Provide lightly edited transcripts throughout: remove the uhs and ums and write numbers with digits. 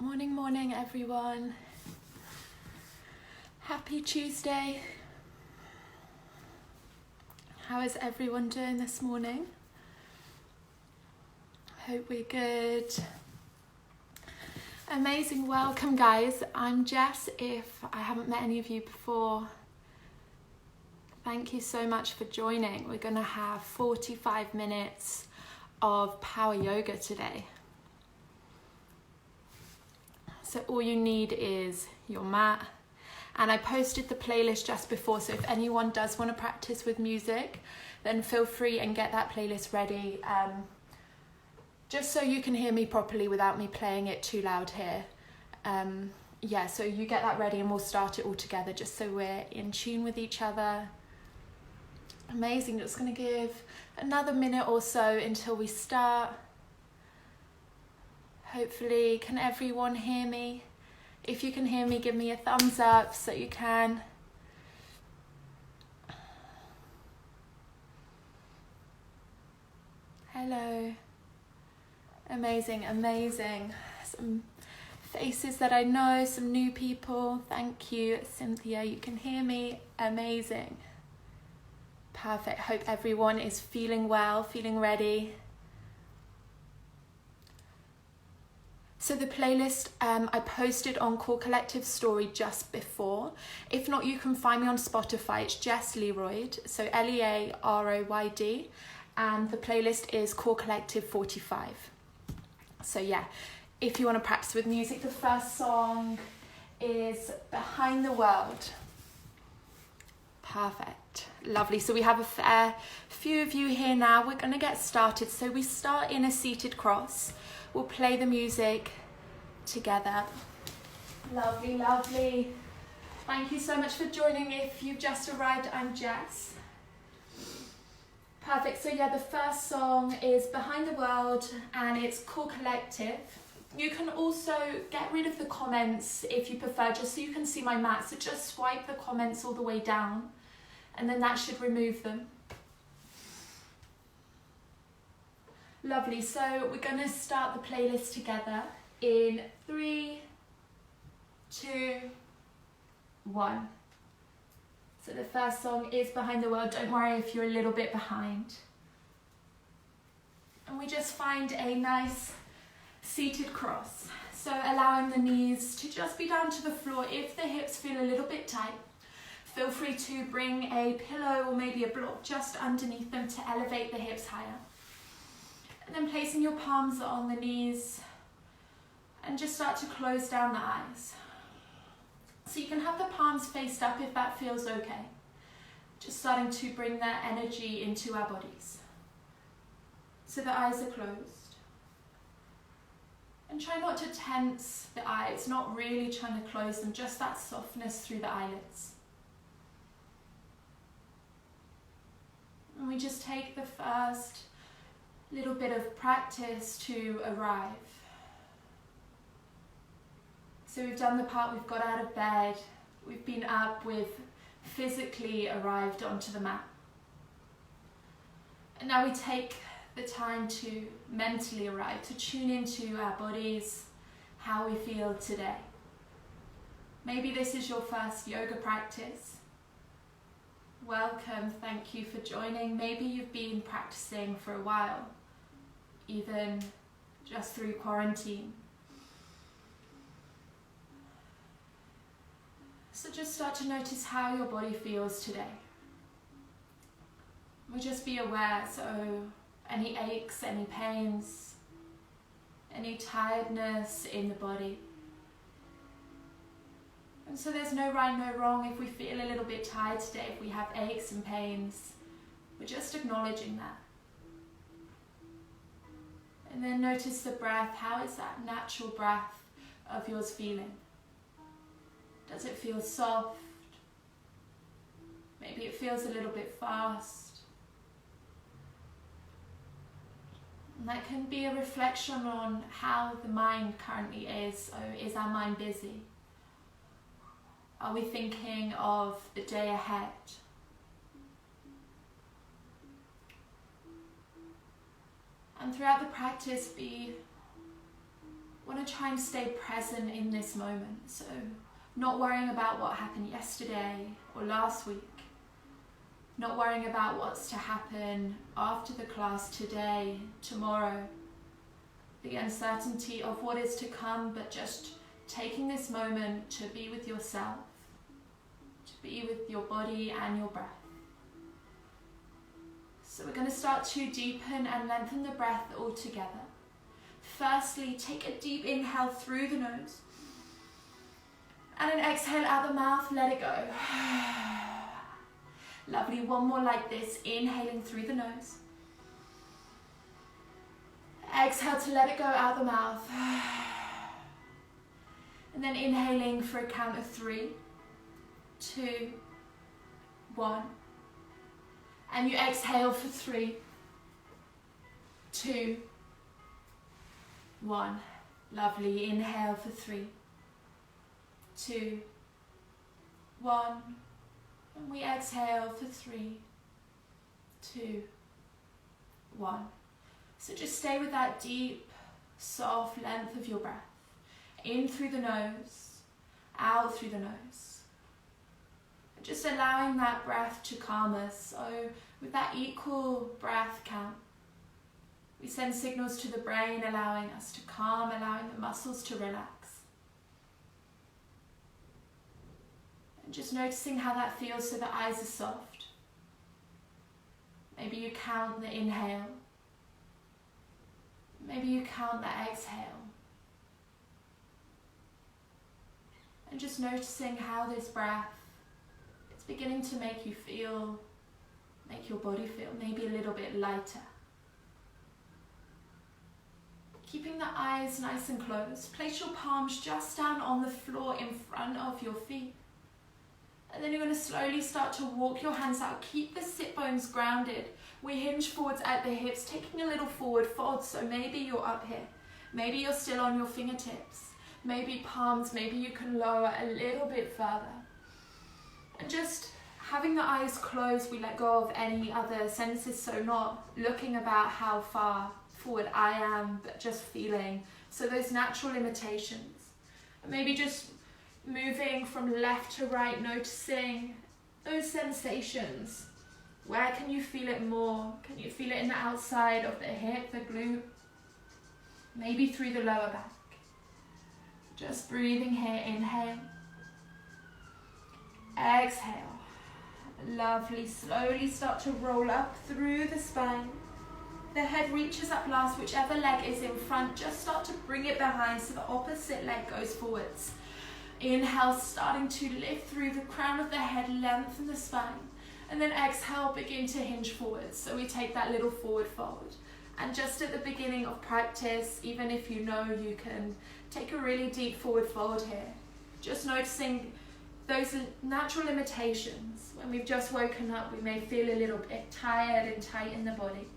Morning, everyone. Happy Tuesday. How is everyone doing this morning? Hope we're good. Amazing. Welcome, guys. I'm Jess. If I haven't met any of you before, thank you so much for joining. We're going to have 45 minutes of power yoga today. So all you need is your mat. And I posted the playlist just before, so if anyone does want to practice with music, then feel free and get that playlist ready. Just so you can hear me properly without me playing it too loud here. So you get that ready and we'll start it all together just so we're in tune with each other. Amazing. Just going to give another minute or so until we start. Hopefully, can everyone hear me? If you can hear me, give me a thumbs up so you can. Hello. Amazing. Some faces that I know, some new people. Thank you, Cynthia. You can hear me. Amazing. Perfect. Hope everyone is feeling well, feeling ready. So the playlist I posted on Core Collective story just before. If not, you can find me on Spotify. It's Jess Leroyd, so Learoyd, and the playlist is Core Collective 45. So yeah, if you want to practice with music, the first song is Behind the World. Perfect, lovely. So we have a fair few of you here now. We're going to get started. So we start in a seated cross. We'll play the music together. Lovely. Thank you so much for joining. If you've just arrived, I'm Jess. Perfect. So yeah, the first song is Behind the World and it's Core Collective. You can also get rid of the comments if you prefer, just so you can see my mat. So just swipe the comments all the way down and then that should remove them. Lovely, so we're going to start the playlist together in 3, 2, 1. So the first song is Behind the World. Don't worry if you're a little bit behind. And we just find a nice seated cross. So allowing the knees to just be down to the floor. If the hips feel a little bit tight, feel free to bring a pillow or maybe a block just underneath them to elevate the hips higher. And then placing your palms on the knees and just start to close down the eyes. So you can have the palms faced up if that feels okay. Just starting to bring that energy into our bodies. So the eyes are closed. And try not to tense the eyes, not really trying to close them, just that softness through the eyelids. And we just take the first little bit of practice to arrive. So we've done the part, we've got out of bed, we've been up, we've physically arrived onto the mat. And now we take the time to mentally arrive, to tune into our bodies, how we feel today. Maybe this is your first yoga practice. Welcome, thank you for joining. Maybe you've been practicing for a while, even just through quarantine. So just start to notice how your body feels today. We'll just be aware, so any aches, any pains, any tiredness in the body. And so there's no right, no wrong. If we feel a little bit tired today, if we have aches and pains, we're just acknowledging that. And then notice the breath. How is that natural breath of yours feeling? Does it feel soft? Maybe it feels a little bit fast. And that can be a reflection on how the mind currently is. So is our mind busy? Are we thinking of the day ahead? And throughout the practice, be want to try and stay present in this moment. So not worrying about what happened yesterday or last week. Not worrying about what's to happen after the class today, tomorrow. The uncertainty of what is to come, but just taking this moment to be with yourself, to be with your body and your breath. So we're going to start to deepen and lengthen the breath all together. Firstly, take a deep inhale through the nose. And an exhale out the mouth, let it go. Lovely, one more like this, inhaling through the nose. Exhale to let it go out the mouth. And then inhaling for a count of 3, 2, 1. And you exhale for 3, 2, 1. Lovely. Inhale for 3, 2, 1. And we exhale for 3, 2, 1. So just stay with that deep, soft length of your breath. In through the nose, out through the nose. Just allowing that breath to calm us. So with that equal breath count, we send signals to the brain, allowing us to calm, allowing the muscles to relax. And just noticing how that feels, so the eyes are soft. Maybe you count the inhale. Maybe you count the exhale. And just noticing how this breath is beginning to make you feel, make your body feel maybe a little bit lighter. Keeping the eyes nice and closed, place your palms just down on the floor in front of your feet. And then you're going to slowly start to walk your hands out. Keep the sit bones grounded. We hinge forwards at the hips, taking a little forward fold. So maybe you're up here. Maybe you're still on your fingertips. Maybe palms, maybe you can lower a little bit further. And just having the eyes closed, we let go of any other senses. So not looking about how far forward I am, but just feeling. So those natural limitations. Maybe just moving from left to right, noticing those sensations. Where can you feel it more? Can you feel it in the outside of the hip, the glute? Maybe through the lower back. Just breathing here, inhale. Exhale. Lovely, slowly start to roll up through the spine. The head reaches up last, whichever leg is in front, just start to bring it behind so the opposite leg goes forwards. Inhale, starting to lift through the crown of the head, lengthen the spine. And then exhale, begin to hinge forwards. So we take that little forward fold. And just at the beginning of practice, even if you know you can take a really deep forward fold here, just noticing those natural limitations. When we've just woken up, we may feel a little bit tired and tight in the body.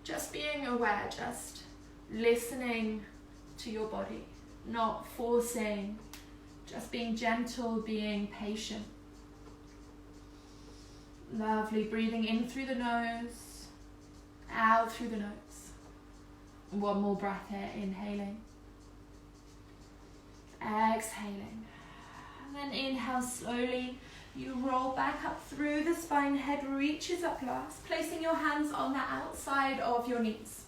Just being aware, just listening to your body, not forcing, just being gentle, being patient. Lovely, breathing in through the nose, out through the nose. One more breath here, inhaling. Exhaling. And then inhale slowly. You roll back up through the spine, head reaches up last, placing your hands on the outside of your knees.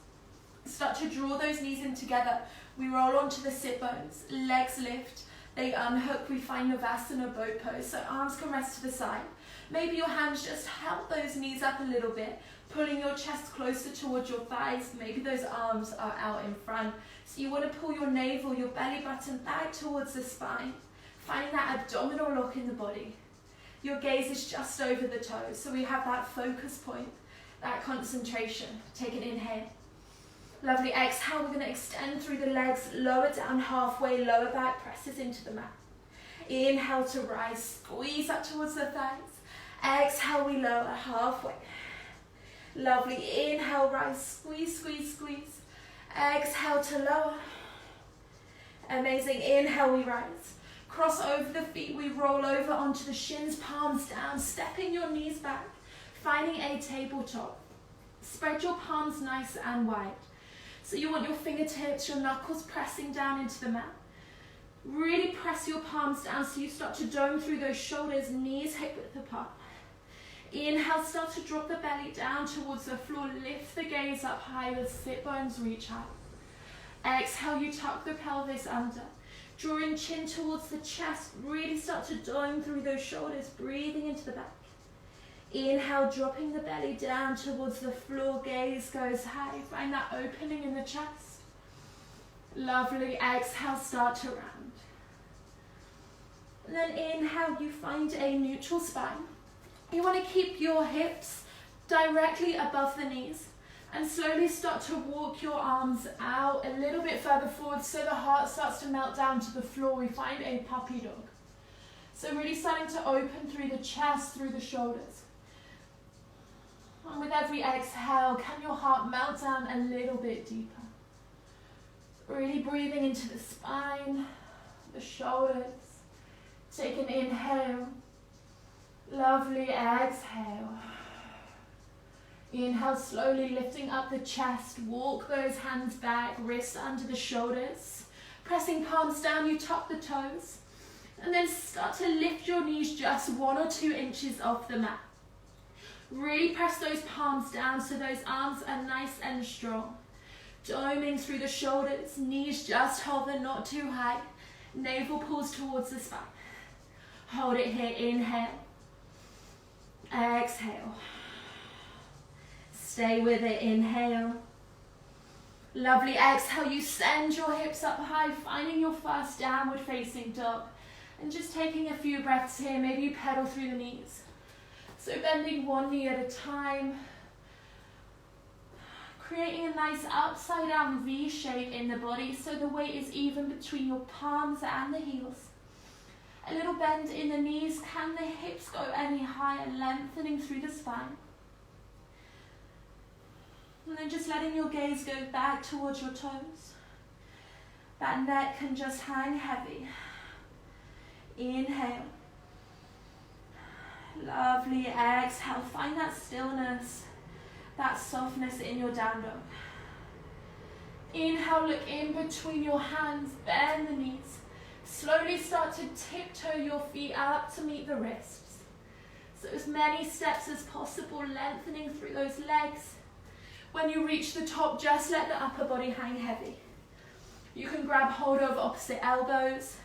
Start to draw those knees in together. We roll onto the sit bones, legs lift, they unhook, we find Navasana boat pose, so arms can rest to the side. Maybe your hands just help those knees up a little bit, pulling your chest closer towards your thighs. Maybe those arms are out in front. So you want to pull your navel, your belly button back towards the spine. Finding that abdominal lock in the body. Your gaze is just over the toes. So we have that focus point, that concentration. Take an inhale. Lovely. Exhale, we're going to extend through the legs, lower down halfway, lower back presses into the mat. Inhale to rise, squeeze up towards the thighs. Exhale, we lower halfway. Lovely. Inhale, rise, squeeze, squeeze, squeeze. Exhale to lower. Amazing. Inhale, we rise. Cross over the feet, we roll over onto the shins, palms down, stepping your knees back, finding a tabletop. Spread your palms nice and wide. So you want your fingertips, your knuckles pressing down into the mat. Really press your palms down so you start to dome through those shoulders, knees hip width apart. Inhale, start to drop the belly down towards the floor. Lift the gaze up high, the sit bones reach out. Exhale, you tuck the pelvis under. Drawing chin towards the chest. Really start to dome through those shoulders, breathing into the back. Inhale, dropping the belly down towards the floor. Gaze goes high. Find that opening in the chest. Lovely. Exhale, start to round. And then inhale, you find a neutral spine. You want to keep your hips directly above the knees and slowly start to walk your arms out a little bit further forward so the heart starts to melt down to the floor. We find a puppy dog. So really starting to open through the chest, through the shoulders. And with every exhale, can your heart melt down a little bit deeper? Really breathing into the spine, the shoulders. Take an inhale. Lovely, exhale. Inhale, slowly lifting up the chest. Walk those hands back, wrists under the shoulders. Pressing palms down, you tuck the toes. And then start to lift your knees just 1 or 2 inches off the mat. Really press those palms down so those arms are nice and strong. Doming through the shoulders, knees just hover, not too high. Navel pulls towards the spine. Hold it here, inhale. Exhale. Stay with it, inhale. Lovely, exhale, you send your hips up high, finding your first downward facing dog. And just taking a few breaths here, maybe you pedal through the knees. So bending one knee at a time. Creating a nice upside down V shape in the body so the weight is even between your palms and the heels. A little bend in the knees. Can the hips go any higher, lengthening through the spine? And then just letting your gaze go back towards your toes. That neck can just hang heavy. Inhale. Lovely, exhale. Find that stillness, that softness in your down dog. Inhale, look in between your hands, bend the knees. Slowly start to tiptoe your feet up to meet the wrists. So as many steps as possible, lengthening through those legs. When you reach the top, just let the upper body hang heavy. You can grab hold of opposite elbows.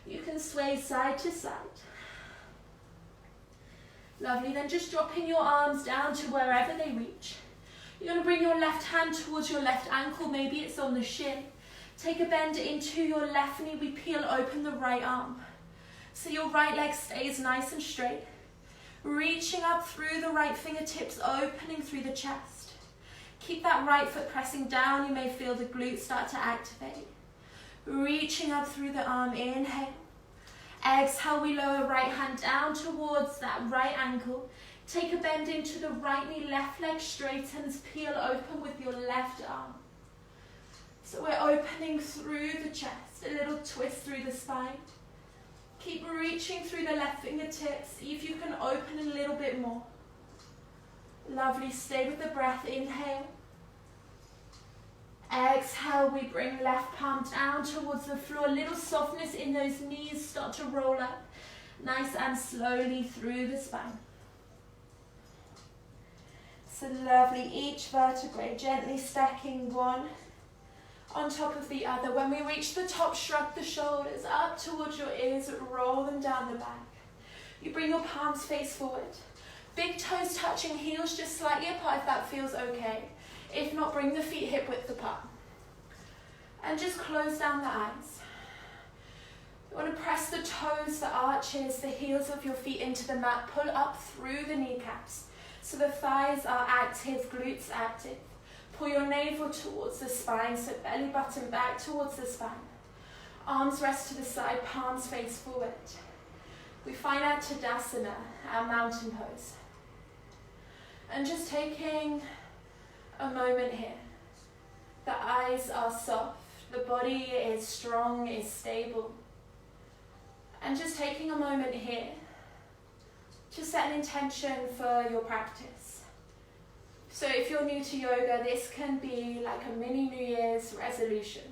You can sway side to side. Lovely, then just dropping your arms down to wherever they reach. You're going to bring your left hand towards your left ankle, maybe it's on the shin. Take a bend into your left knee, we peel open the right arm. So your right leg stays nice and straight. Reaching up through the right fingertips, opening through the chest. Keep that right foot pressing down, you may feel the glutes start to activate. Reaching up through the arm, inhale. Exhale, we lower right hand down towards that right ankle. Take a bend into the right knee, left leg straightens, peel open with your left arm. So we're opening through the chest, a little twist through the spine. Keep reaching through the left fingertips, see if you can open a little bit more. Lovely, stay with the breath, inhale. Exhale, we bring left palm down towards the floor, little softness in those knees, start to roll up, nice and slowly through the spine. So lovely, each vertebrae gently stacking one on top of the other. When we reach the top, shrug the shoulders up towards your ears, roll them down the back. You bring your palms face forward. Big toes touching, heels just slightly apart if that feels okay. If not, bring the feet hip width apart. And just close down the eyes. You want to press the toes, the arches, the heels of your feet into the mat. Pull up through the kneecaps. So the thighs are active, glutes active. Pull your navel towards the spine, so belly button back towards the spine. Arms rest to the side, palms face forward. We find our Tadasana, our mountain pose. And just taking a moment here. The eyes are soft, the body is strong, is stable. And just taking a moment here to set an intention for your practice. So if you're new to yoga, this can be like a mini New Year's resolution,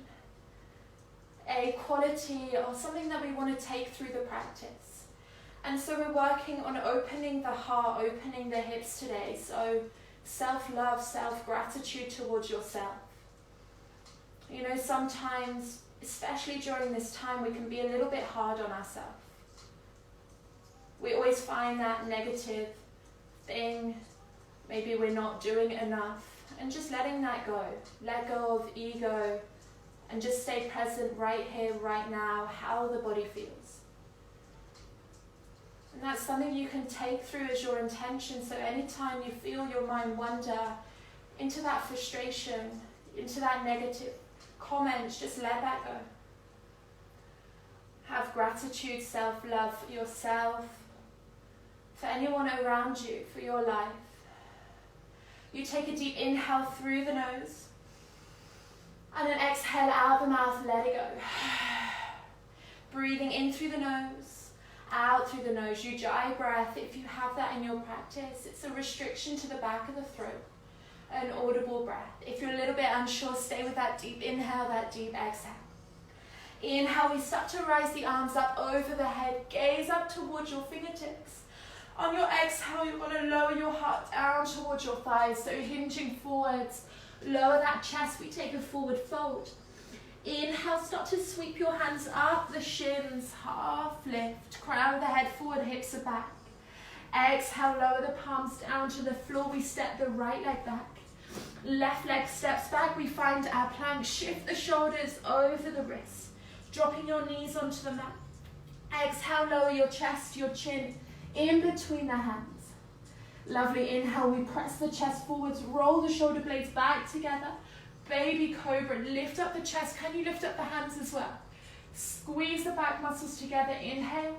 a quality or something that we want to take through the practice. And so we're working on opening the heart, opening the hips today. So self-love, self-gratitude towards yourself. You know, sometimes, especially during this time, we can be a little bit hard on ourselves. We always find that negative thing, maybe we're not doing enough, and just letting that go. Let go of ego and just stay present right here, right now, how the body feels. And that's something you can take through as your intention. So anytime you feel your mind wander into that frustration, into that negative comments, just let that go. Have gratitude, self-love for yourself, for anyone around you, for your life. You take a deep inhale through the nose, and then exhale out the mouth, let it go. Breathing in through the nose, out through the nose. Ujjayi breath, if you have that in your practice, it's a restriction to the back of the throat, an audible breath. If you're a little bit unsure, stay with that deep inhale, that deep exhale. Inhale, we start to rise the arms up over the head, gaze up towards your fingertips. On your exhale, you're going to lower your heart down towards your thighs, so hinging forwards. Lower that chest, we take a forward fold. Inhale, start to sweep your hands up the shins, half lift, crown of the head forward, hips are back. Exhale, lower the palms down to the floor, we step the right leg back. Left leg steps back, we find our plank, shift the shoulders over the wrists, dropping your knees onto the mat. Exhale, lower your chest, your chin, in between the hands. Lovely, inhale, we press the chest forwards, roll the shoulder blades back together. Baby cobra, lift up the chest. Can you lift up the hands as well? Squeeze the back muscles together, inhale.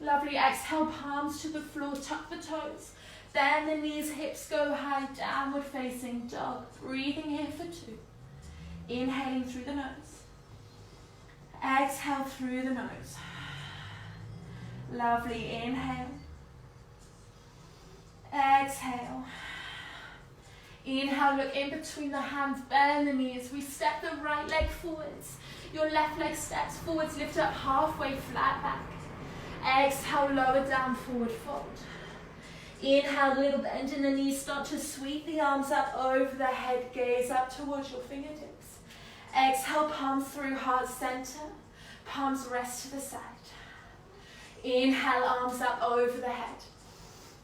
Lovely, exhale, palms to the floor, tuck the toes. Bend the knees, hips go high, downward facing dog. Breathing here for 2. Inhaling through the nose. Exhale through the nose. Lovely, inhale. Exhale. Inhale, look in between the hands, bend the knees. We step the right leg forwards. Your left leg steps forwards, lift up halfway, flat back. Exhale, lower down, forward fold. Inhale, little bend in the knees, start to sweep the arms up over the head, gaze up towards your fingertips. Exhale, palms through heart center, palms rest to the side. Inhale, arms up over the head.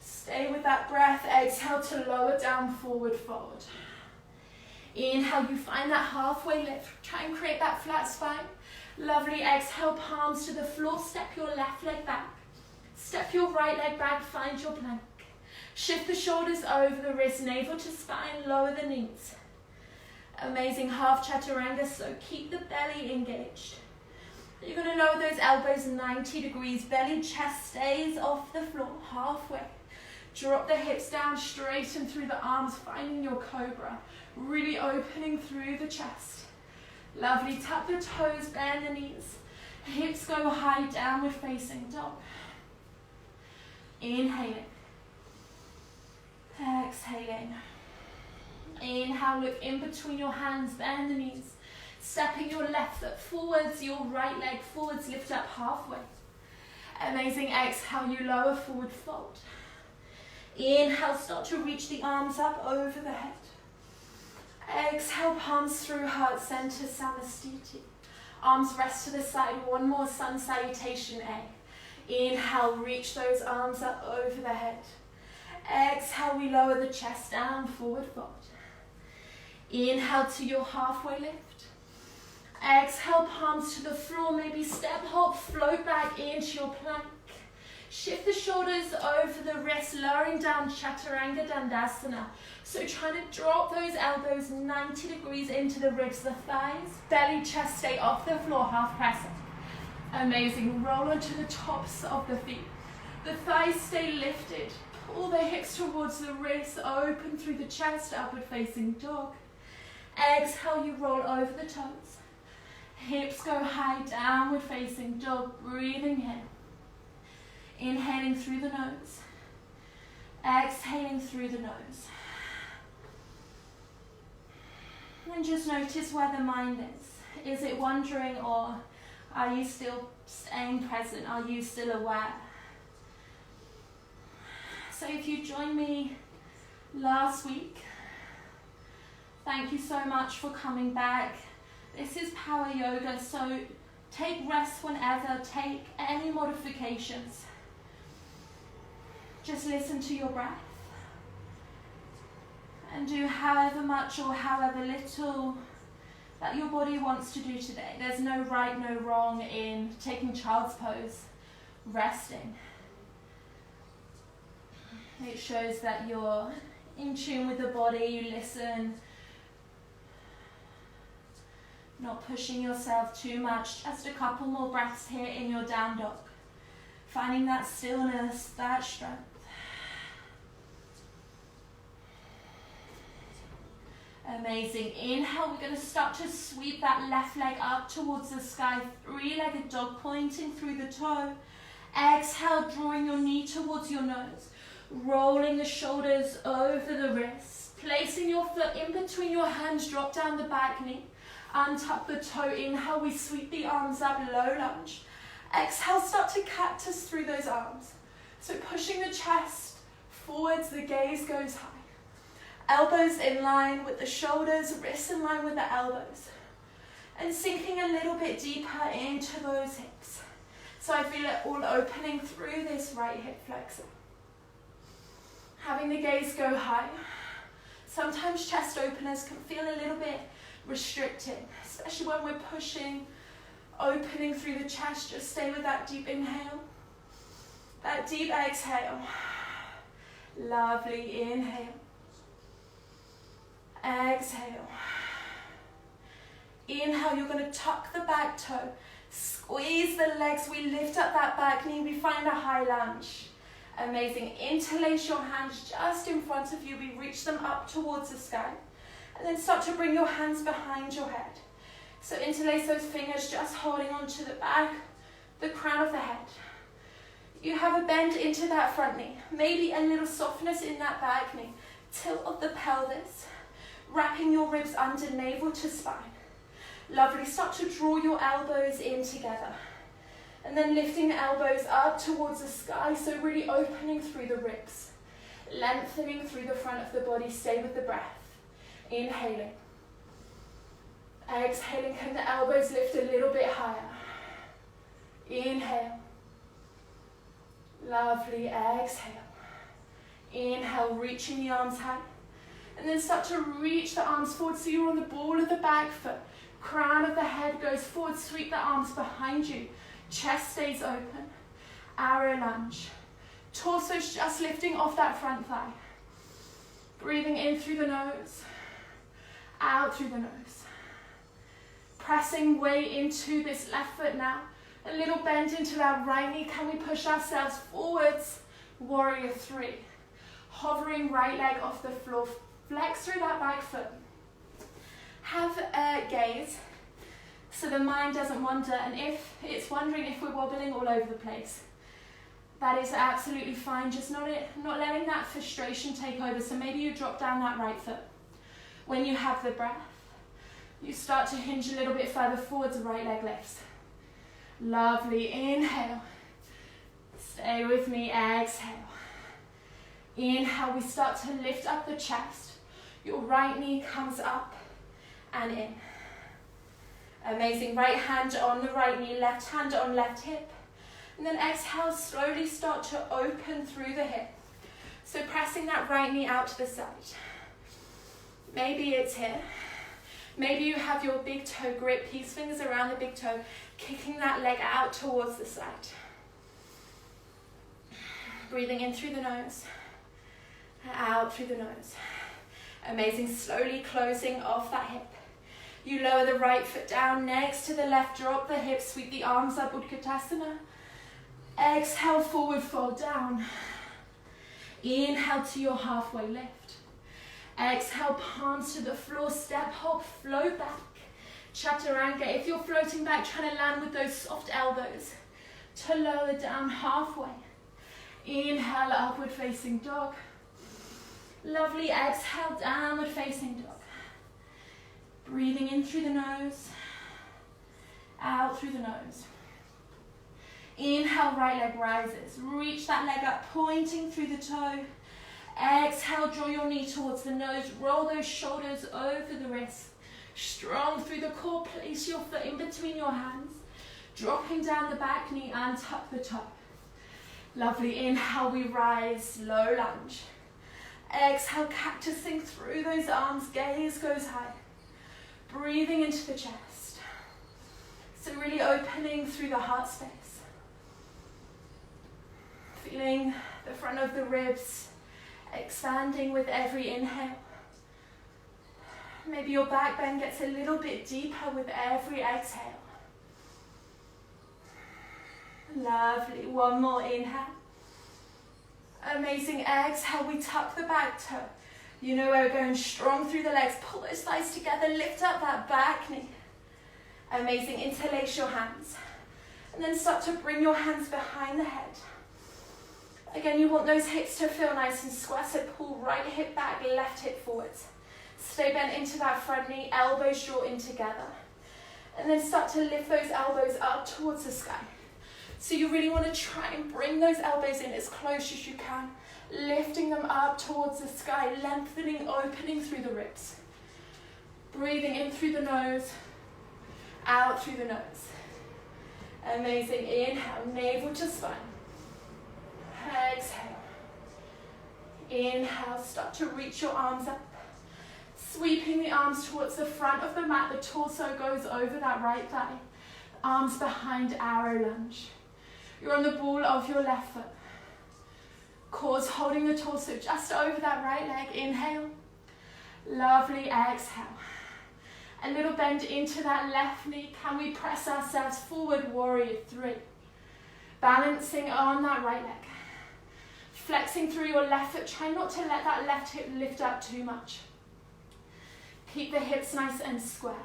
Stay with that breath. Exhale to lower down, forward fold. Inhale, you find that halfway lift. Try and create that flat spine. Lovely, exhale, palms to the floor. Step your left leg back. Step your right leg back, find your plank. Shift the shoulders over the wrists, navel to spine, lower the knees. Amazing, half chaturanga, so keep the belly engaged. You're going to lower those elbows 90 degrees. Belly, chest stays off the floor, halfway. Drop the hips down, straighten through the arms, finding your cobra. Really opening through the chest. Lovely, tuck the toes, bend the knees. Hips go high, downward facing dog. Inhaling. Exhaling. Inhale, look in between your hands, bend the knees. Stepping your left foot forwards, your right leg forwards, lift up halfway. Amazing, exhale, you lower, forward fold. Inhale, start to reach the arms up over the head. Exhale, palms through heart center, Samasthiti. Arms rest to the side, one more sun salutation A. Inhale, reach those arms up over the head. Exhale, we lower the chest down, forward fold. Inhale to your halfway lift. Exhale, palms to the floor, maybe step, hop, float back into your plank. Shift the shoulders over the wrists, lowering down Chaturanga Dandasana. So trying to drop those elbows 90 degrees into the ribs, the thighs, belly, chest stay off the floor, half crescent. Amazing, roll onto the tops of the feet. The thighs stay lifted. Pull the hips towards the wrists, open through the chest, upward facing dog. Exhale, you roll over the toes. Hips go high, downward facing dog, breathing in. Inhaling through the nose. Exhaling through the nose. And just notice where the mind is. Is it wandering, or are you still staying present? Are you still aware? So if you joined me last week, thank you so much for coming back. This is power yoga, so take rest whenever, take any modifications. Just listen to your breath and do however much or however little that your body wants to do today. There's no right, no wrong in taking child's pose, resting. It shows that you're in tune with the body, you listen, not pushing yourself too much. Just a couple more breaths here in your down dog. Finding that stillness, that strength. Amazing. Inhale, we're going to start to sweep that left leg up towards the sky. Three-legged dog pointing through the toe. Exhale, drawing your knee towards your nose. Rolling the shoulders over the wrists. Placing your foot in between your hands, drop down the back knee. Untuck the toe. Inhale, we sweep the arms up, low lunge. Exhale, start to cactus through those arms. So pushing the chest forwards, the gaze goes high. Elbows in line with the shoulders, wrists in line with the elbows. And sinking a little bit deeper into those hips. So I feel it all opening through this right hip flexor. Having the gaze go high. Sometimes chest openers can feel a little bit restricting, especially when we're pushing, opening through the chest. Just stay with that deep inhale, that deep exhale. Lovely, inhale. Exhale. Inhale, you're going to tuck the back toe. Squeeze the legs, we lift up that back knee, we find a high lunge. Amazing. Interlace your hands just in front of you. We reach them up towards the sky. And then start to bring your hands behind your head. So interlace those fingers, just holding onto the back, the crown of the head. You have a bend into that front knee. Maybe a little softness in that back knee. Tilt of the pelvis. Wrapping your ribs under, navel to spine. Lovely. Start to draw your elbows in together. And then lifting the elbows up towards the sky, so really opening through the ribs. Lengthening through the front of the body, stay with the breath. Inhaling. Exhaling, can the elbows lift a little bit higher? Inhale. Lovely, exhale. Inhale, reaching the arms high. And then start to reach the arms forward, so you're on the ball of the back foot. Crown of the head goes forward, sweep the arms behind you. Chest stays open. Arrow lunge. Torso's just lifting off that front thigh. Breathing in through the nose. Out through the nose. Pressing way into this left foot now. A little bend into that right knee. Can we push ourselves forwards? Warrior 3. Hovering right leg off the floor. Flex through that back foot. Have a gaze so the mind doesn't wander, and if it's wondering if we're wobbling all over the place, that is absolutely fine. Just not letting that frustration take over. So maybe you drop down that right foot. When you have the breath, you start to hinge a little bit further forwards, the right leg lifts. Lovely, inhale. Stay with me, exhale. Inhale, we start to lift up the chest. Your right knee comes up and in. Amazing. Right hand on the right knee, left hand on left hip. And then exhale, slowly start to open through the hip. So pressing that right knee out to the side. Maybe it's here. Maybe you have your big toe grip, peace fingers around the big toe, kicking that leg out towards the side. Breathing in through the nose, out through the nose. Amazing. Slowly closing off that hip. You lower the right foot down next to the left, drop the hips, sweep the arms up, Utkatasana. Exhale, forward fold down. Inhale to your halfway lift. Exhale, palms to the floor, step, hop, float back. Chaturanga. If you're floating back, trying to land with those soft elbows to lower down halfway. Inhale, upward facing dog. Lovely, exhale, downward facing dog. Breathing in through the nose, out through the nose. Inhale, right leg rises. Reach that leg up, pointing through the toe. Exhale, draw your knee towards the nose. Roll those shoulders over the wrists. Strong through the core. Place your foot in between your hands. Dropping down the back knee and tuck the toe. Lovely. Inhale, we rise, low lunge. Exhale, cactusing through those arms. Gaze goes high. Breathing into the chest. So really opening through the heart space. Feeling the front of the ribs expanding with every inhale. Maybe your back bend gets a little bit deeper with every exhale. Lovely. One more inhale. Amazing. Exhale, we tuck the back toe. You know where we're going, strong through the legs. Pull those thighs together. Lift up that back knee. Amazing. Interlace your hands. And then start to bring your hands behind the head. Again, you want those hips to feel nice and square, so pull right hip back, left hip forwards. Stay bent into that front knee, elbows draw in together. And then start to lift those elbows up towards the sky. So you really want to try and bring those elbows in as close as you can, lifting them up towards the sky, lengthening, opening through the ribs. Breathing in through the nose, out through the nose. Amazing. Inhale, navel to spine. Exhale. Inhale, start to reach your arms up. Sweeping the arms towards the front of the mat, the torso goes over that right thigh. Arms behind, arrow lunge. You're on the ball of your left foot. Core's holding the torso just over that right leg. Inhale. Lovely. Exhale. A little bend into that left knee. Can we press ourselves forward? Warrior 3. Balancing on that right leg. Flexing through your left foot. Try not to let that left hip lift up too much. Keep the hips nice and square.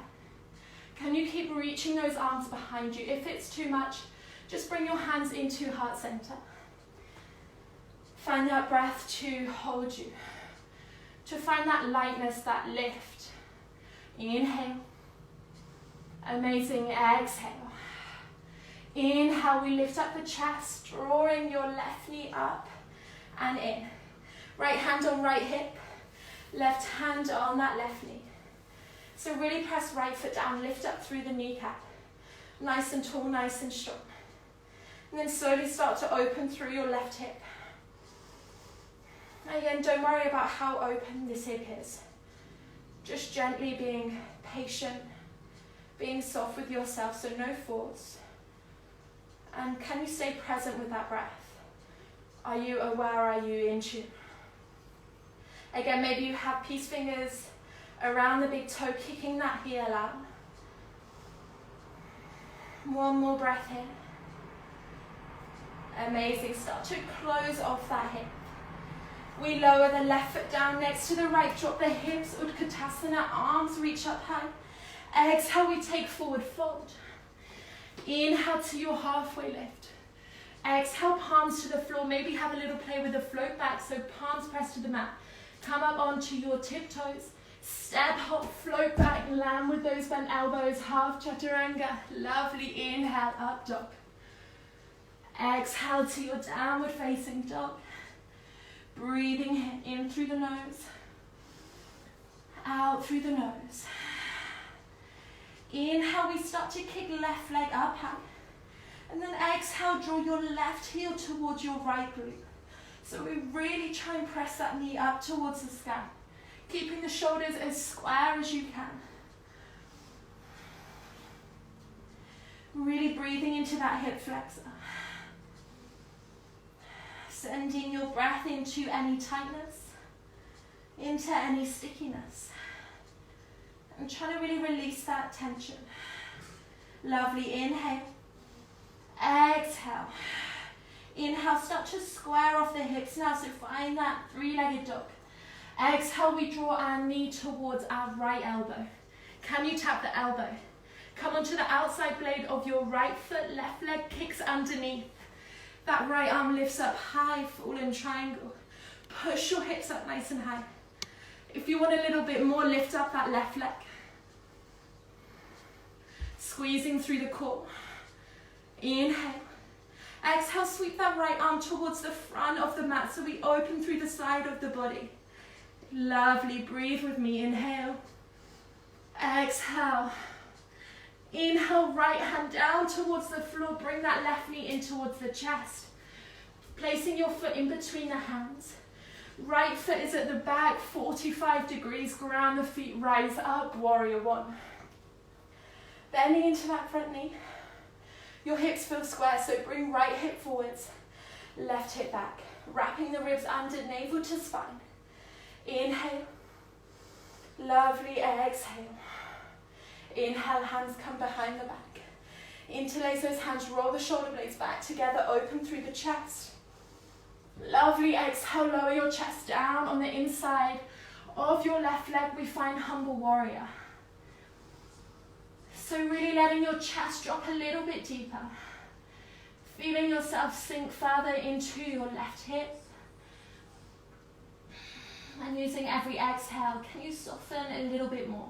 Can you keep reaching those arms behind you? If it's too much, just bring your hands into heart center. Find that breath to hold you. To find that lightness, that lift. Inhale. Amazing. Exhale. Inhale, we lift up the chest, drawing your left knee up and in. Right hand on right hip, left hand on that left knee. So really press right foot down, lift up through the kneecap. Nice and tall, nice and strong. And then slowly start to open through your left hip. Again, don't worry about how open this hip is. Just gently being patient, being soft with yourself, so no force. And can you stay present with that breath? Are you aware? Are you in tune? Again, maybe you have peace fingers around the big toe, kicking that heel out. One more breath here. Amazing. Start to close off that hip. We lower the left foot down next to the right. Drop the hips, Utkatasana, arms reach up high. Exhale, we take forward fold. Inhale to your halfway lift. Exhale, palms to the floor. Maybe have a little play with the float back, so palms pressed to the mat. Come up onto your tiptoes. Step, hop, float back, land with those bent elbows. Half chaturanga. Lovely. Inhale, up dog. Exhale to your downward facing dog. Breathing in through the nose. Out through the nose. Inhale, we start to kick left leg up high. And then exhale, draw your left heel towards your right glute. So we really try and press that knee up towards the sky. Keeping the shoulders as square as you can. Really breathing into that hip flexor. Sending your breath into any tightness, into any stickiness. And trying to really release that tension. Lovely. Inhale. Exhale. Inhale, start to square off the hips now, so find that three-legged dog. Exhale, we draw our knee towards our right elbow. Can you tap the elbow? Come onto the outside blade of your right foot, left leg kicks underneath. That right arm lifts up high, fallen triangle. Push your hips up nice and high. If you want a little bit more, lift up that left leg. Squeezing through the core. Inhale. Exhale, sweep that right arm towards the front of the mat so we open through the side of the body. Lovely, breathe with me, inhale. Exhale. Inhale, right hand down towards the floor, bring that left knee in towards the chest. Placing your foot in between the hands. Right foot is at the back, 45 degrees, ground the feet, rise up, warrior one. Bending into that front knee. Your hips feel square, so bring right hip forwards, left hip back. Wrapping the ribs under, navel to spine. Inhale. Lovely, exhale. Inhale, hands come behind the back. Interlace those hands, roll the shoulder blades back together, open through the chest. Lovely, exhale, lower your chest down. On the inside of your left leg, we find humble warrior. So really letting your chest drop a little bit deeper. Feeling yourself sink further into your left hip. And using every exhale, can you soften a little bit more?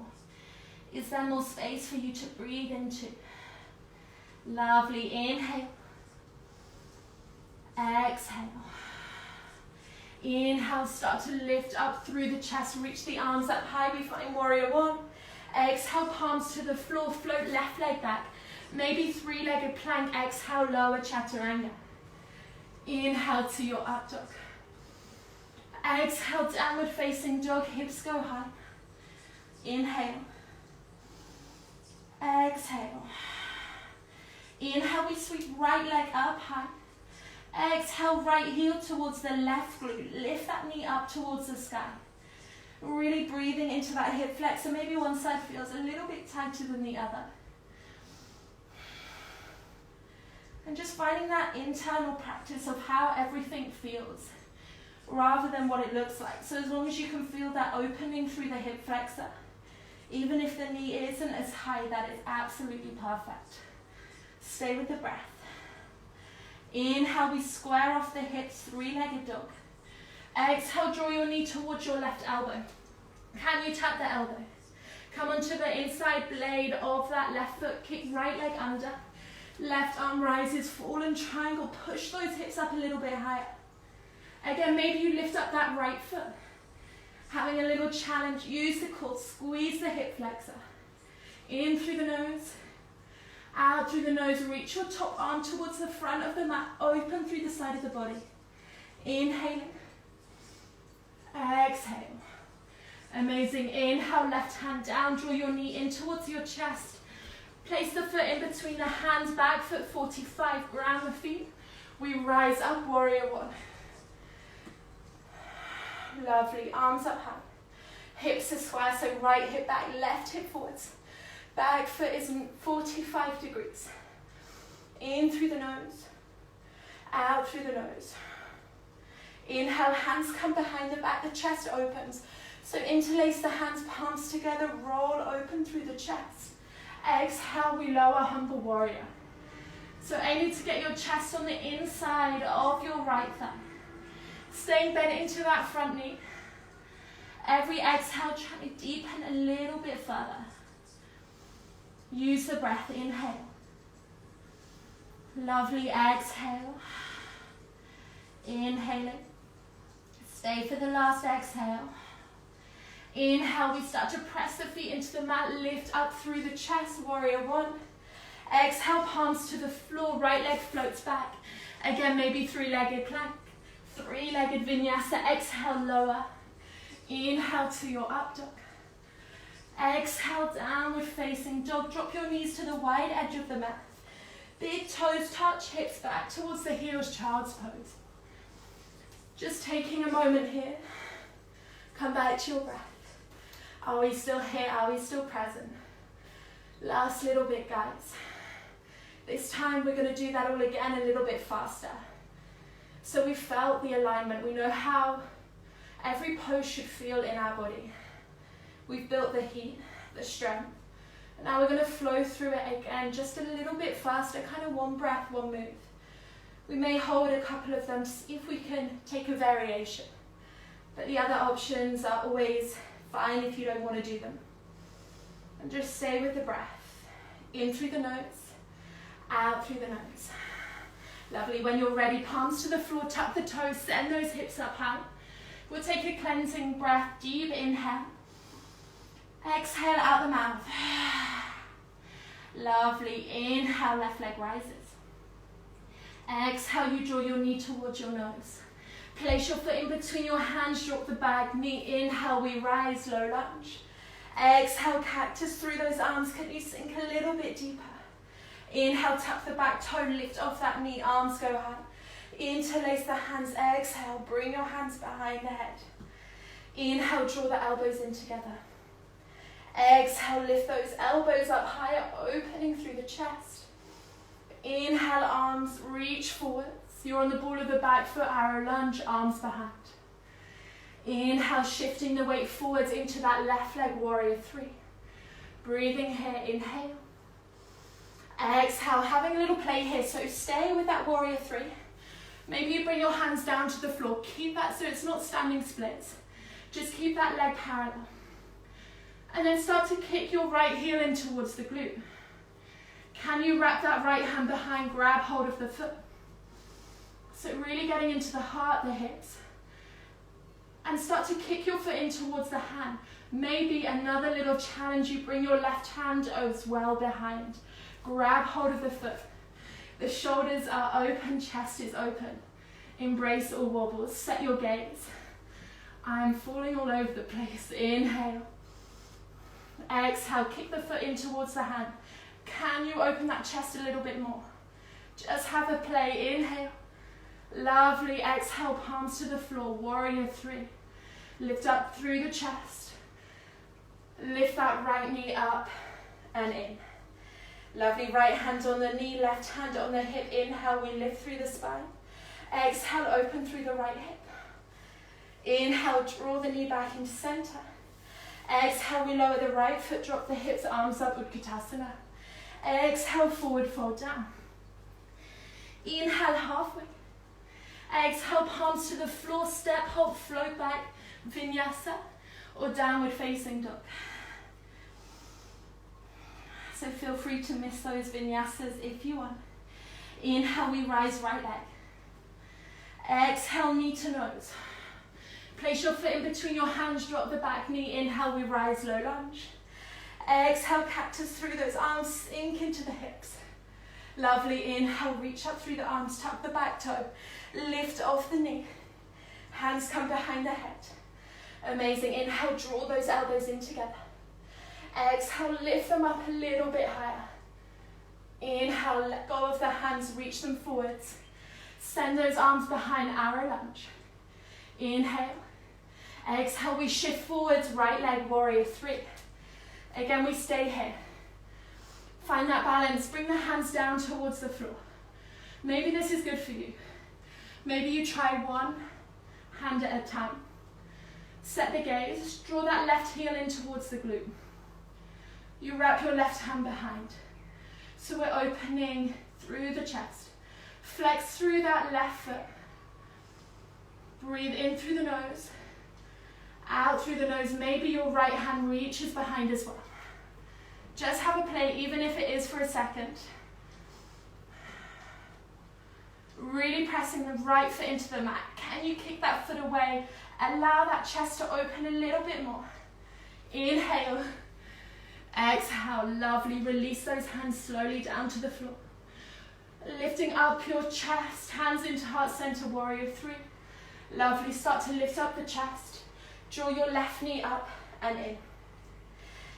Is there more space for you to breathe into? Lovely, inhale. Exhale. Inhale, start to lift up through the chest, reach the arms up high, we find warrior one. Exhale, palms to the floor, float left leg back. Maybe three-legged plank, exhale, lower chaturanga. Inhale to your up dog. Exhale, downward facing dog, hips go high. Inhale. Exhale. Inhale, we sweep right leg up high. Exhale, right heel towards the left glute. Lift that knee up towards the sky. Really breathing into that hip flexor. Maybe one side feels a little bit tighter than the other. And just finding that internal practice of how everything feels rather than what it looks like. So as long as you can feel that opening through the hip flexor, even if the knee isn't as high, that is absolutely perfect. Stay with the breath. Inhale, we square off the hips, three-legged dog. Exhale, draw your knee towards your left elbow. Can you tap the elbow? Come onto the inside blade of that left foot, kick right leg under. Left arm rises, fallen triangle, push those hips up a little bit higher. Again, maybe you lift up that right foot. Having a little challenge, use the core, squeeze the hip flexor. In through the nose, out through the nose, reach your top arm towards the front of the mat, open through the side of the body. Inhaling, exhale. Amazing, inhale, left hand down, draw your knee in towards your chest. Place the foot in between the hands, back foot 45, ground the feet. We rise up, warrior one. Lovely, arms up high. Hips are square, so right hip back, left hip forwards. Back foot is 45 degrees. In through the nose, out through the nose. Inhale, hands come behind the back, the chest opens. So interlace the hands, palms together, roll open through the chest. Exhale, we lower, humble warrior. So aiming to get your chest on the inside of your right thigh. Staying bent into that front knee. Every exhale, try to deepen a little bit further. Use the breath, inhale. Lovely, exhale. Inhaling. Stay for the last exhale. Inhale, we start to press the feet into the mat, lift up through the chest, warrior one. Exhale, palms to the floor, right leg floats back. Again, maybe three-legged plank. Three-legged vinyasa, exhale, lower. Inhale to your up dog. Exhale, downward facing dog. Drop your knees to the wide edge of the mat. Big toes touch, hips back towards the heels, child's pose. Just taking a moment here. Come back to your breath. Are we still here? Are we still present? Last little bit, guys. This time we're going to do that all again a little bit faster. So we felt the alignment. We know how every pose should feel in our body. We've built the heat, the strength. And now we're going to flow through it again, just a little bit faster, kind of one breath, one move. We may hold a couple of them to see if we can take a variation. But the other options are always fine if you don't want to do them. And just stay with the breath. In through the nose, out through the nose. Lovely. When you're ready, palms to the floor, tuck the toes, send those hips up high. We'll take a cleansing breath, deep inhale. Exhale out the mouth. Lovely. Inhale, left leg rises. Exhale, you draw your knee towards your nose. Place your foot in between your hands, drop the back knee. Inhale, we rise, low lunge. Exhale, cactus through those arms. Can you sink a little bit deeper? Inhale, tuck the back toe, lift off that knee, arms go high. Interlace the hands, exhale, bring your hands behind the head. Inhale, draw the elbows in together. Exhale, lift those elbows up higher, opening through the chest. Inhale, arms reach forwards. You're on the ball of the back foot, arrow lunge, arms behind. Inhale, shifting the weight forwards into that left leg, warrior three. Breathing here, inhale. Exhale, having a little play here, so stay with that warrior three. Maybe you bring your hands down to the floor. Keep that so it's not standing splits. Just keep that leg parallel. And then start to kick your right heel in towards the glute. Can you wrap that right hand behind, grab hold of the foot? So really getting into the heart, the hips. And start to kick your foot in towards the hand. Maybe another little challenge, you bring your left hand as well behind. Grab hold of the foot. The shoulders are open, chest is open. Embrace all wobbles, set your gaze. I'm falling all over the place. Inhale. Exhale, kick the foot in towards the hand. Can you open that chest a little bit more? Just have a play. Inhale. Lovely. Exhale, palms to the floor. Warrior three. Lift up through the chest. Lift that right knee up and in. Lovely. Right hand on the knee, left hand on the hip. Inhale, we lift through the spine. Exhale, open through the right hip. Inhale, draw the knee back into center. Exhale, we lower the right foot, drop the hips, arms up, Utkatasana. Exhale, forward fold down. Inhale, halfway. Exhale, palms to the floor, step, hop, float back, vinyasa, or downward facing dog. So feel free to miss those vinyasas if you want. Inhale, we rise right leg. Exhale, knee to nose. Place your foot in between your hands, drop the back knee. Inhale, we rise, low lunge. Exhale, cactus through those arms, sink into the hips. Lovely. Inhale, reach up through the arms, tuck the back toe, lift off the knee. Hands come behind the head. Amazing. Inhale, draw those elbows in together. Exhale, lift them up a little bit higher. Inhale, let go of the hands, reach them forwards. Send those arms behind, arrow lunge. Inhale. Exhale, we shift forwards, right leg, warrior three. Again, we stay here. Find that balance, bring the hands down towards the floor. Maybe this is good for you. Maybe you try one hand at a time. Set the gaze, draw that left heel in towards the glute. You wrap your left hand behind. So we're opening through the chest. Flex through that left foot. Breathe in through the nose, out through the nose. Maybe your right hand reaches behind as well. Just have a play, even if it is for a second. Really pressing the right foot into the mat. Can you kick that foot away? Allow that chest to open a little bit more. Inhale. Exhale. Lovely. Release those hands slowly down to the floor. Lifting up your chest, hands into heart center, warrior three. Lovely. Start to lift up the chest. Draw your left knee up and in.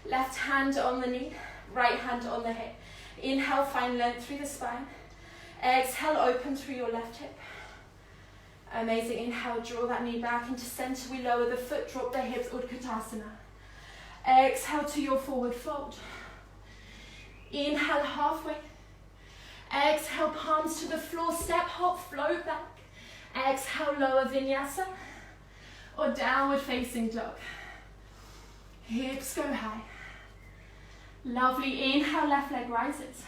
Left hand on the knee, right hand on the hip. Inhale, find length through the spine. Exhale, open through your left hip. Amazing. Inhale, draw that knee back into center. We lower the foot, drop the hips, Utkatasana. Exhale to your forward fold. Inhale, halfway. Exhale, palms to the floor, step, hop, float back. Exhale, lower vinyasa or downward facing dog. Hips go high. Lovely. Inhale, left leg rises.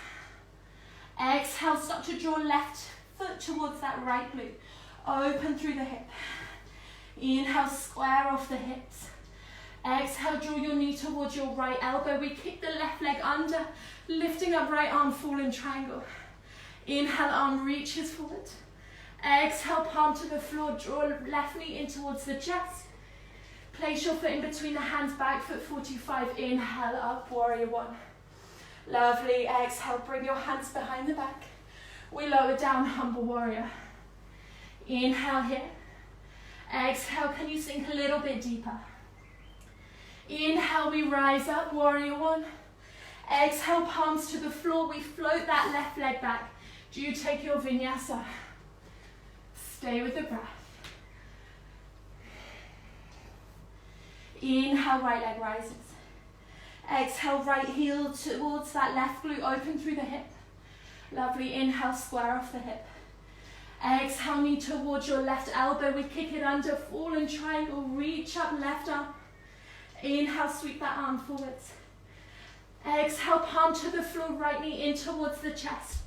Exhale, start to draw left foot towards that right glute. Open through the hip. Inhale, square off the hips. Exhale, draw your knee towards your right elbow. We kick the left leg under, lifting up right arm, fallen triangle. Inhale, arm reaches forward. Exhale, palm to the floor, draw left knee in towards the chest. Place your foot in between the hands, back foot 45. Inhale, up, warrior one. Lovely, exhale, bring your hands behind the back. We lower down, humble warrior. Inhale here. Exhale, can you sink a little bit deeper? Inhale, we rise up, warrior one. Exhale, palms to the floor. We float that left leg back. Do you take your vinyasa? Stay with the breath. Inhale, right leg rises. Exhale, right heel towards that left glute, open through the hip. Lovely, inhale, square off the hip. Exhale, knee towards your left elbow. We kick it under, fallen triangle, reach up, left arm. Inhale, sweep that arm forwards. Exhale, palm to the floor, right knee in towards the chest.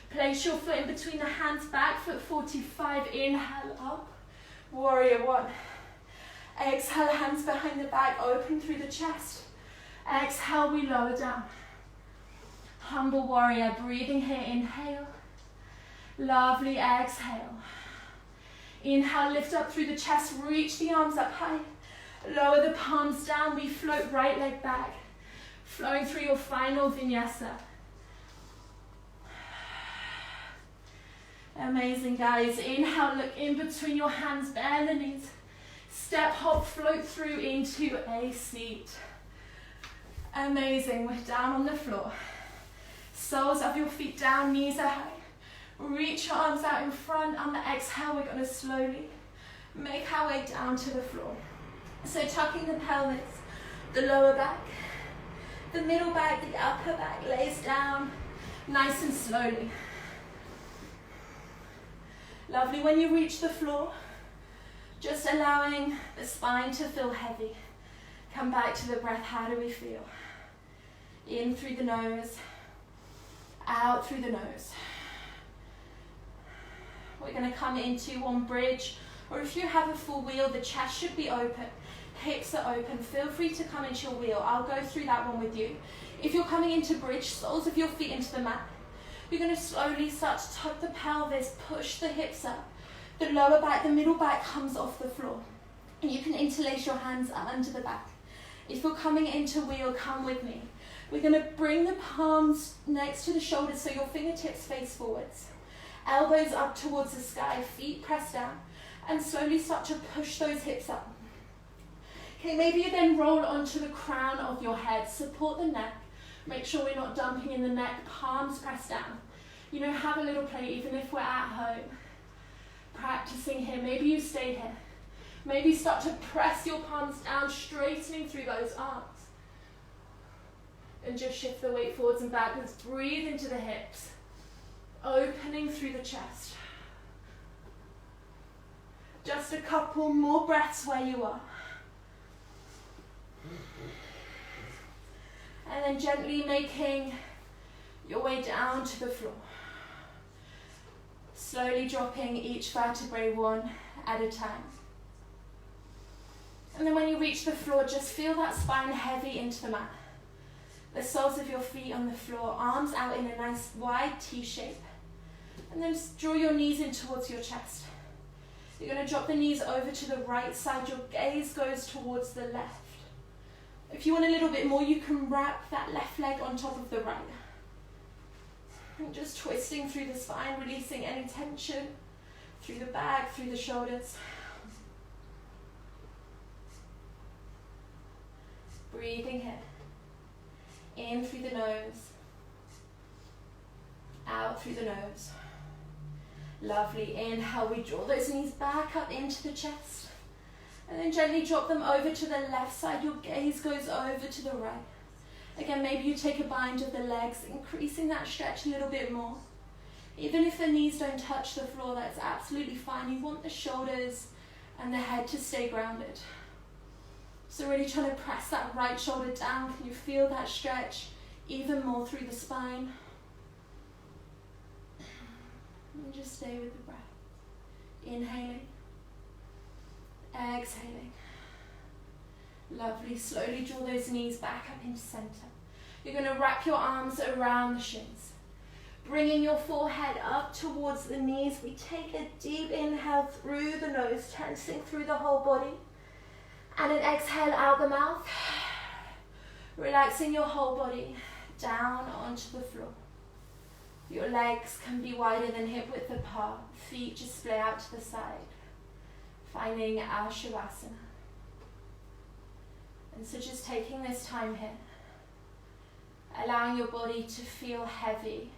Place your foot in between the hands, back foot 45. Inhale, up, warrior one. Exhale, hands behind the back, open through the chest. Exhale, we lower down. Humble warrior, breathing here, inhale. Lovely, exhale. Inhale, lift up through the chest, reach the arms up high. Lower the palms down, we float right leg back. Flowing through your final vinyasa. Amazing, guys. Inhale, look in between your hands, bend the knees. Step, hop, float through into a seat. Amazing, we're down on the floor. Soles of your feet down, knees are high. Reach your arms out in front. On the exhale, we're going to slowly make our way down to the floor. So tucking the pelvis, the lower back, the middle back, the upper back lays down nice and slowly. Lovely. When you reach the floor, just allowing the spine to feel heavy. Come back to the breath. How do we feel? In through the nose, out through the nose. We're going to come into one bridge, or if you have a full wheel, the chest should be open, hips are open. Feel free to come into your wheel. I'll go through that one with you. If you're coming into bridge, soles of your feet into the mat. You're going to slowly start to tuck the pelvis, push the hips up. The lower back, the middle back comes off the floor. And you can interlace your hands under the back. If you're coming into wheel, come with me. We're going to bring the palms next to the shoulders so your fingertips face forwards. Elbows up towards the sky, feet pressed down, and slowly start to push those hips up. Okay, maybe you then roll onto the crown of your head, support the neck. Make sure we're not dumping in the neck, palms pressed down. You know, have a little play, even if we're at home. Practicing here, maybe you stay here. Maybe start to press your palms down, straightening through those arms. And just shift the weight forwards and backwards, breathe into the hips. Opening through the chest. Just a couple more breaths where you are. And then gently making your way down to the floor. Slowly dropping each vertebrae one at a time. And then when you reach the floor, just feel that spine heavy into the mat. The soles of your feet on the floor, arms out in a nice wide T shape. And then just draw your knees in towards your chest. You're going to drop the knees over to the right side. Your gaze goes towards the left. If you want a little bit more, you can wrap that left leg on top of the right. And just twisting through the spine, releasing any tension through the back, through the shoulders. Breathing here. In through the nose. Out through the nose. Lovely. Inhale, we draw those knees back up into the chest. And then gently drop them over to the left side. Your gaze goes over to the right. Again, maybe you take a bind of the legs, increasing that stretch a little bit more. Even if the knees don't touch the floor, that's absolutely fine. You want the shoulders and the head to stay grounded. So really trying to press that right shoulder down. Can you feel that stretch even more through the spine? And just stay with the breath. Inhaling. Exhaling. Lovely. Slowly draw those knees back up into center. You're going to wrap your arms around the shins. Bringing your forehead up towards the knees. We take a deep inhale through the nose, tensing through the whole body. And an exhale out the mouth. Relaxing your whole body down onto the floor. Your legs can be wider than hip width apart. Feet just splay out to the side. Finding our Shavasana. And so just taking this time here. Allowing your body to feel heavy.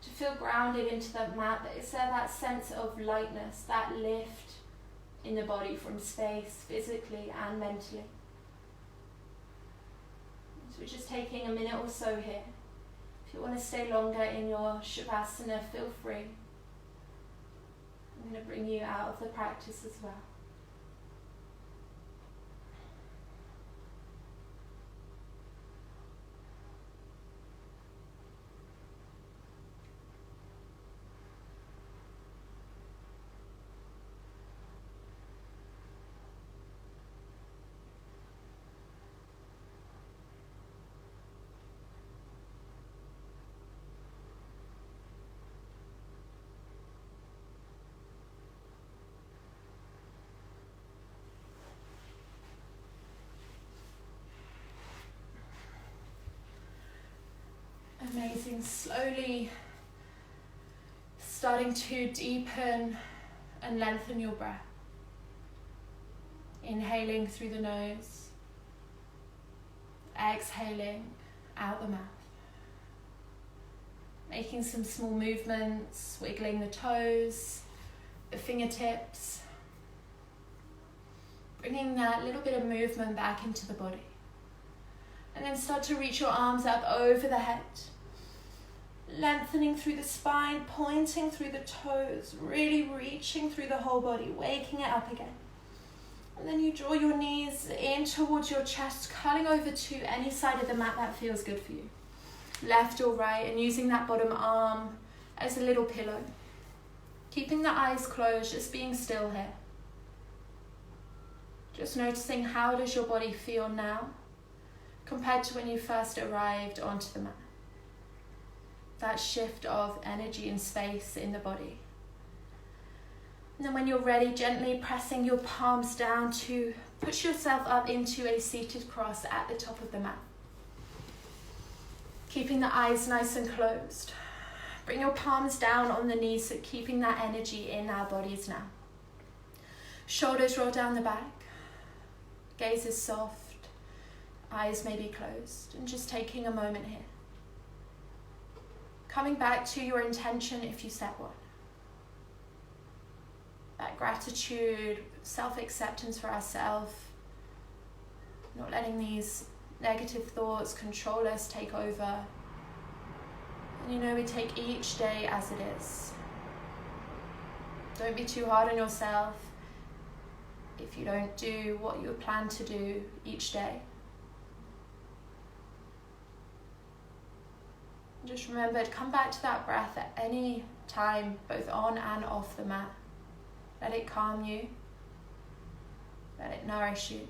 To feel grounded into the mat. Is there that sense of lightness, that lift in the body from space, physically and mentally. So we're just taking a minute or so here. If you want to stay longer in your Shavasana, feel free. I'm going to bring you out of the practice as well. Amazing. Slowly starting to deepen and lengthen your breath. Inhaling through the nose. Exhaling out the mouth. Making some small movements, wiggling the toes, the fingertips. Bringing that little bit of movement back into the body. And then start to reach your arms up over the head. Lengthening through the spine, pointing through the toes, really reaching through the whole body, waking it up again. And then you draw your knees in towards your chest, curling over to any side of the mat that feels good for you. Left or right, and using that bottom arm as a little pillow. Keeping the eyes closed, just being still here. Just noticing, how does your body feel now compared to when you first arrived onto the mat? That shift of energy and space in the body. And then when you're ready, gently pressing your palms down to push yourself up into a seated cross at the top of the mat. Keeping the eyes nice and closed. Bring your palms down on the knees, so keeping that energy in our bodies now. Shoulders roll down the back. Gaze is soft. Eyes may be closed. And just taking a moment here. Coming back to your intention if you set one. That gratitude, self-acceptance for ourselves. Not letting these negative thoughts control us, take over. And we take each day as it is. Don't be too hard on yourself if you don't do what you plan to do each day. Just remember to come back to that breath at any time, both on and off the mat. Let it calm you. Let it nourish you.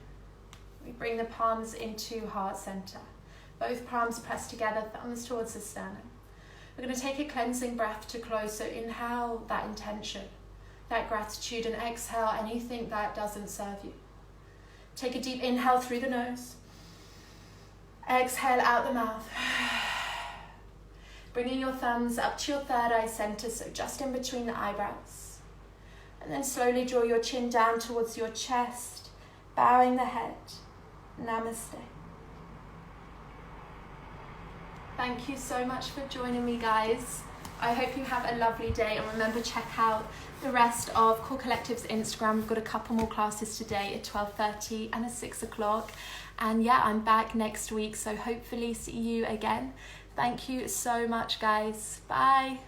We bring the palms into heart center. Both palms pressed together, thumbs towards the sternum. We're going to take a cleansing breath to close. So inhale that intention, that gratitude, and exhale anything that doesn't serve you. Take a deep inhale through the nose. Exhale out the mouth. Bringing your thumbs up to your third eye center, so just in between the eyebrows. And then slowly draw your chin down towards your chest, bowing the head. Namaste. Thank you so much for joining me, guys. I hope you have a lovely day, and remember, check out the rest of Core Collective's Instagram. We've got a couple more classes today at 12:30 and at 6 o'clock. And yeah, I'm back next week, so hopefully see you again. Thank you so much, guys. Bye.